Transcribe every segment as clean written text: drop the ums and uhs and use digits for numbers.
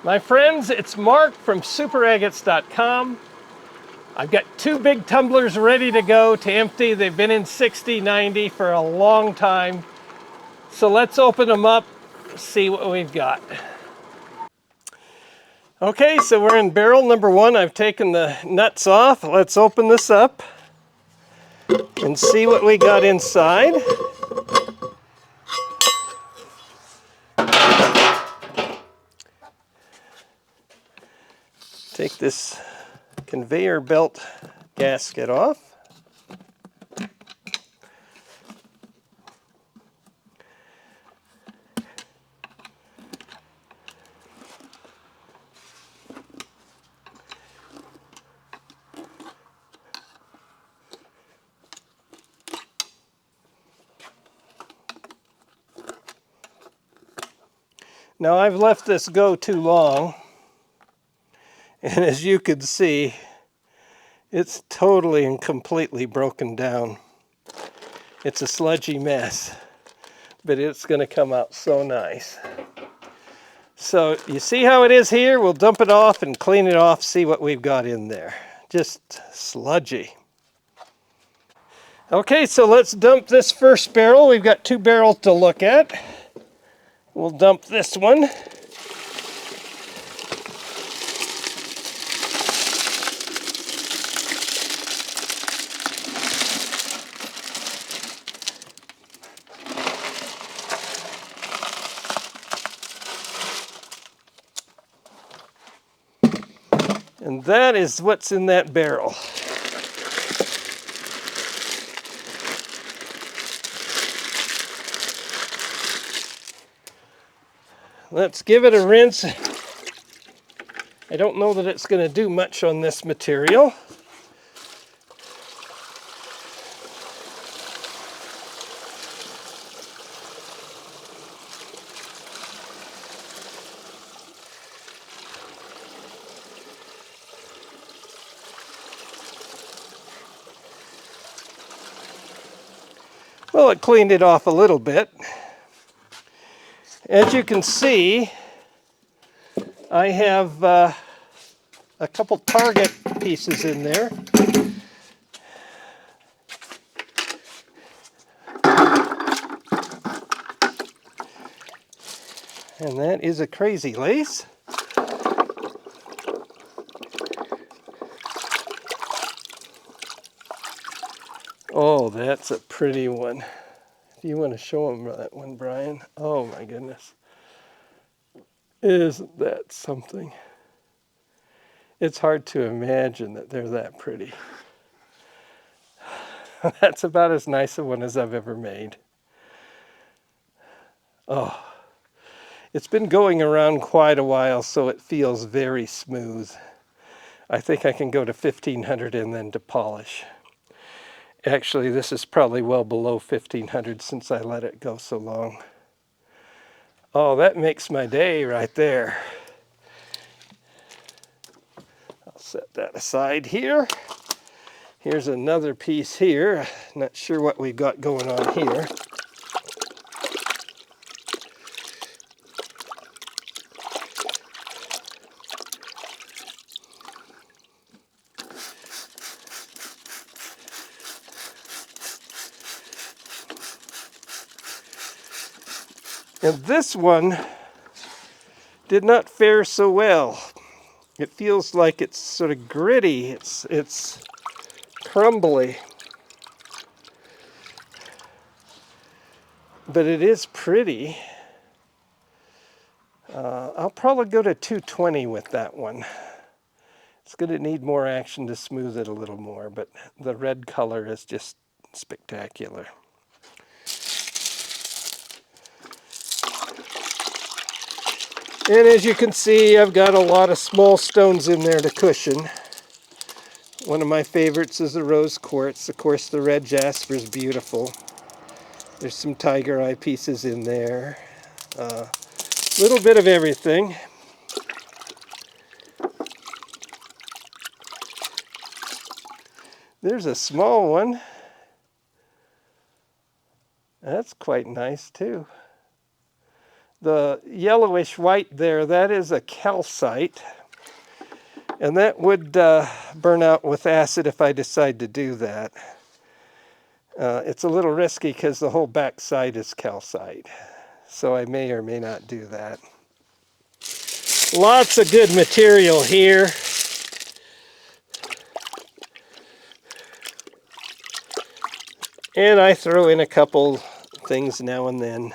My friends, it's Mark from superagates.com. I've got two big tumblers ready to go to empty. They've been in 60, 90 for a long time. So let's open them up, see what we've got. Okay, so we're in barrel number one. I've taken the nuts off. Let's open this up and see what we got inside. Take this conveyor belt gasket off. Now I've left this go too long, and as you can see, it's totally and completely broken down. It's a sludgy mess, but it's going to come out so nice. So you see how it is here? We'll dump it off and clean it off, see what we've got in there. Just sludgy. Okay, so let's dump this first barrel. We've got two barrels to look at. We'll dump this one. And that is what's in that barrel. Let's give it a rinse. I don't know that it's going to do much on this material. Well, it cleaned it off a little bit. As you can see, I have a couple target pieces in there. And that is a crazy lace. Oh, that's a pretty one. If you want to show them that one, Brian. Oh my goodness. Isn't that something? It's hard to imagine that they're that pretty. That's about as nice a one as I've ever made. Oh, it's been going around quite a while, so it feels very smooth. I think I can go to 1500 and then to polish. Actually, this is probably well below 1500 since I let it go so long. Oh, that makes my day right there. I'll set that aside here. Here's another piece here. Not sure what we've got going on here. And this one did not fare so well. It feels like it's sort of gritty. It's crumbly. But it is pretty. I'll probably go to 220 with that one. It's going to need more action to smooth it a little more, but the red color is just spectacular. And as you can see, I've got a lot of small stones in there to cushion. One of my favorites is the rose quartz. Of course, the red jasper is beautiful. There's some tiger eye pieces in there. A little bit of everything. There's a small one. That's quite nice too. The yellowish white there, that is a calcite. And that would burn out with acid if I decide to do that. It's a little risky because the whole back side is calcite. So I may or may not do that. Lots of good material here. And I throw in a couple things now and then.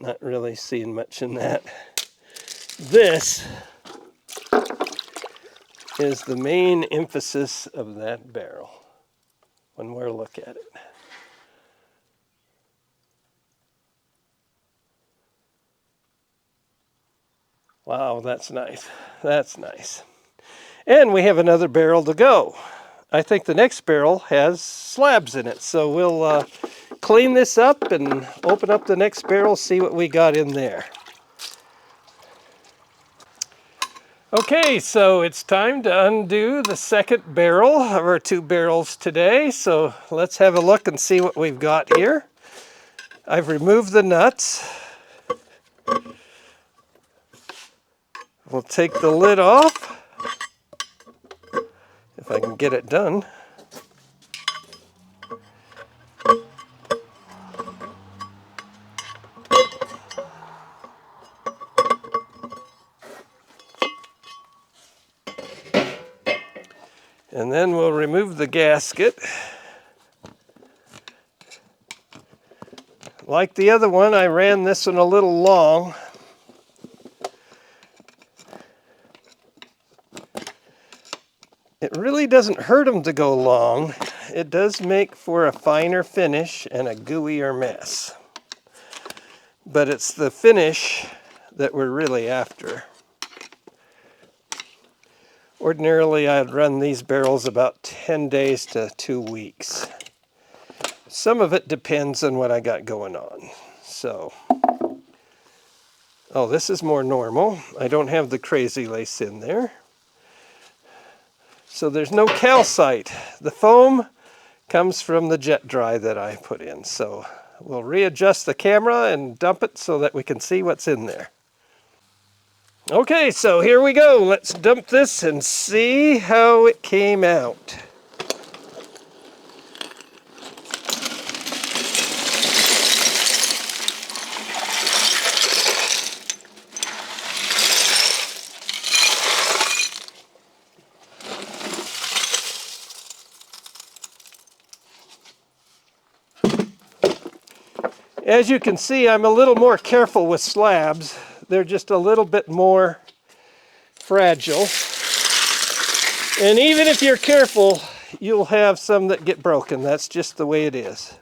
Not really seeing much in that. This is the main emphasis of that barrel when we're looking at it. Wow, that's nice. That's nice. And we have another barrel to go. I think the next barrel has slabs in it, so we'll clean this up and open up the next barrel, see what we got in there. Okay, so it's time to undo the second barrel of our 2 barrels today. So let's have a look and see what we've got here. I've removed the nuts. We'll take the lid off, if I can get it done. And then we'll remove the gasket. Like the other one, I ran this one a little long. It really doesn't hurt them to go long. It does make for a finer finish and a gooier mess. But it's the finish that we're really after. Ordinarily, I'd run these barrels about 10 days to 2 weeks. Some of it depends on what I got going on. So, oh, this is more normal. I don't have the crazy lace in there. So there's no calcite. The foam comes from the jet dry that I put in. So we'll readjust the camera and dump it so that we can see what's in there. Okay, so here we go. Let's dump this and see how it came out. As you can see, I'm a little more careful with slabs. They're just a little bit more fragile. And even if you're careful, you'll have some that get broken. That's just the way it is.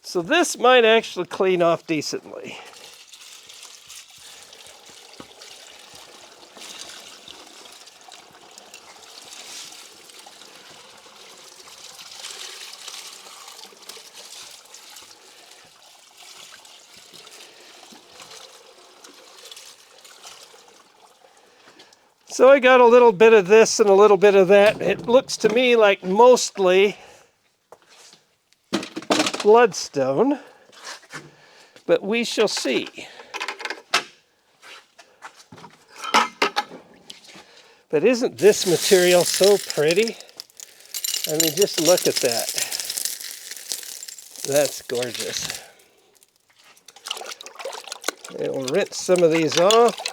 So this might actually clean off decently. So I got a little bit of this and a little bit of that. It looks to me like mostly bloodstone, but we shall see. But isn't this material so pretty? I mean, just look at that. That's gorgeous. And we'll rinse some of these off.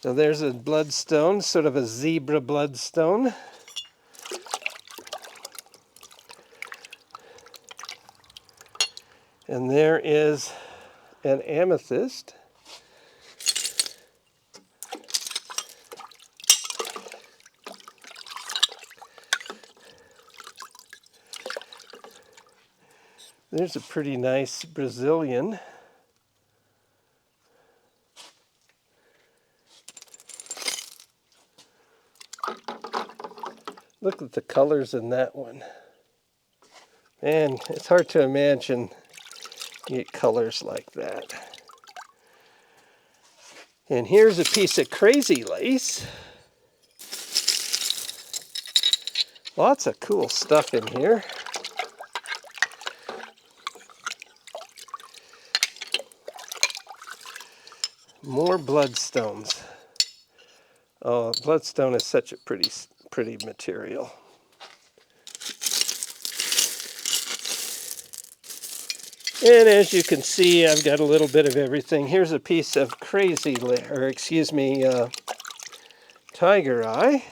Now there's a bloodstone, sort of a zebra bloodstone. And there is an amethyst. There's a pretty nice Brazilian. Look at the colors in that one. Man, it's hard to imagine you get colors like that. And here's a piece of crazy lace. Lots of cool stuff in here. More bloodstones. Oh, bloodstone is such a pretty material. And as you can see, I've got a little bit of everything. Here's a piece of tiger eye.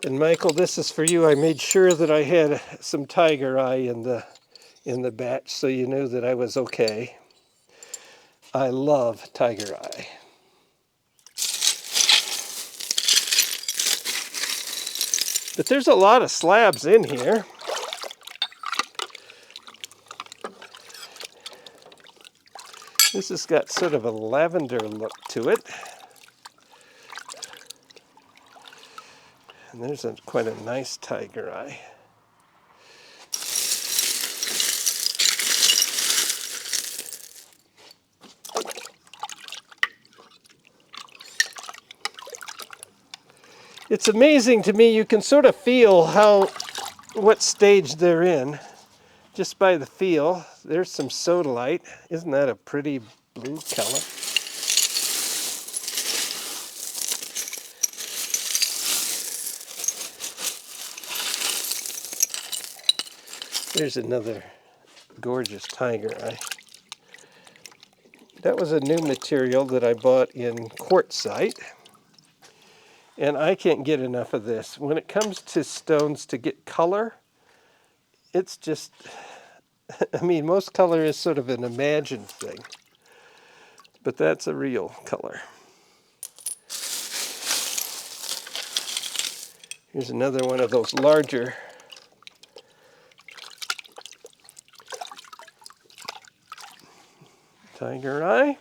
And Michael, this is for you. I made sure that I had some tiger eye in the batch, so you knew that I was okay. I love tiger eye. But there's a lot of slabs in here. This has got sort of a lavender look to it. And there's quite a nice tiger eye. It's amazing to me, you can sort of feel what stage they're in just by the feel. There's some sodalite. Isn't that a pretty blue color? There's another gorgeous tiger eye. That was a new material that I bought in quartzite. And I can't get enough of this. When it comes to stones to get color, it's just, I mean, most color is sort of an imagined thing. But that's a real color. Here's another one of those larger tiger eye.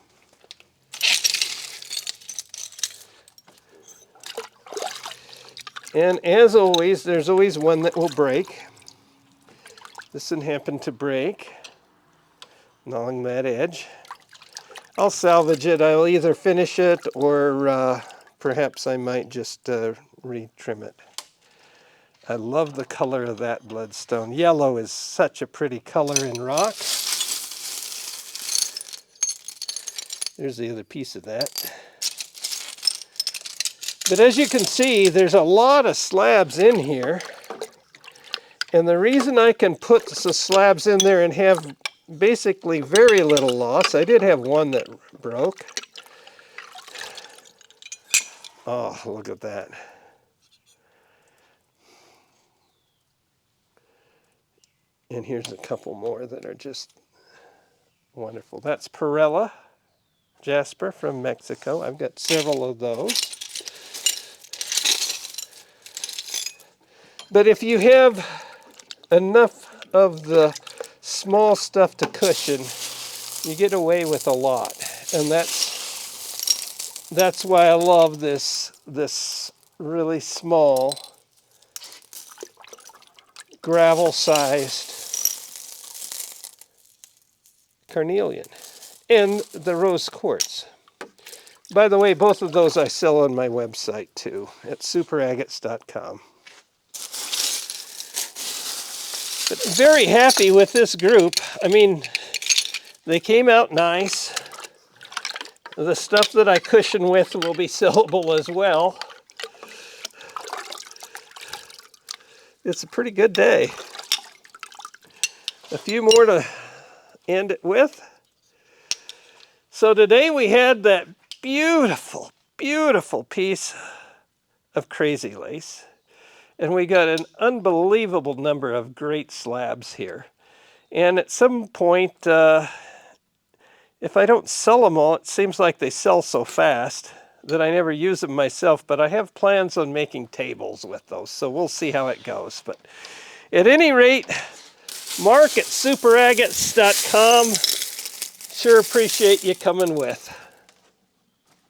And as always, there's always one that will break. This one happened to break along that edge. I'll salvage it. I'll either finish it or perhaps I might just retrim it. I love the color of that bloodstone. Yellow is such a pretty color in rock. There's the other piece of that. But as you can see, there's a lot of slabs in here. And the reason I can put the slabs in there and have basically very little loss, I did have one that broke. Oh, look at that. And here's a couple more that are just wonderful. That's Perella jasper from Mexico. I've got several of those. But if you have enough of the small stuff to cushion, you get away with a lot. And that's why I love this really small gravel-sized carnelian and the rose quartz. By the way, both of those I sell on my website too, at superagates.com. But very happy with this group. I mean, they came out nice. The stuff that I cushion with will be sellable as well. It's a pretty good day. A few more to end it with. So today we had that beautiful, beautiful piece of crazy lace. And we got an unbelievable number of great slabs here. And at some point, if I don't sell them all, it seems like they sell so fast that I never use them myself, but I have plans on making tables with those, so we'll see how it goes. But at any rate, Mark at superagates.com. Sure appreciate you coming with.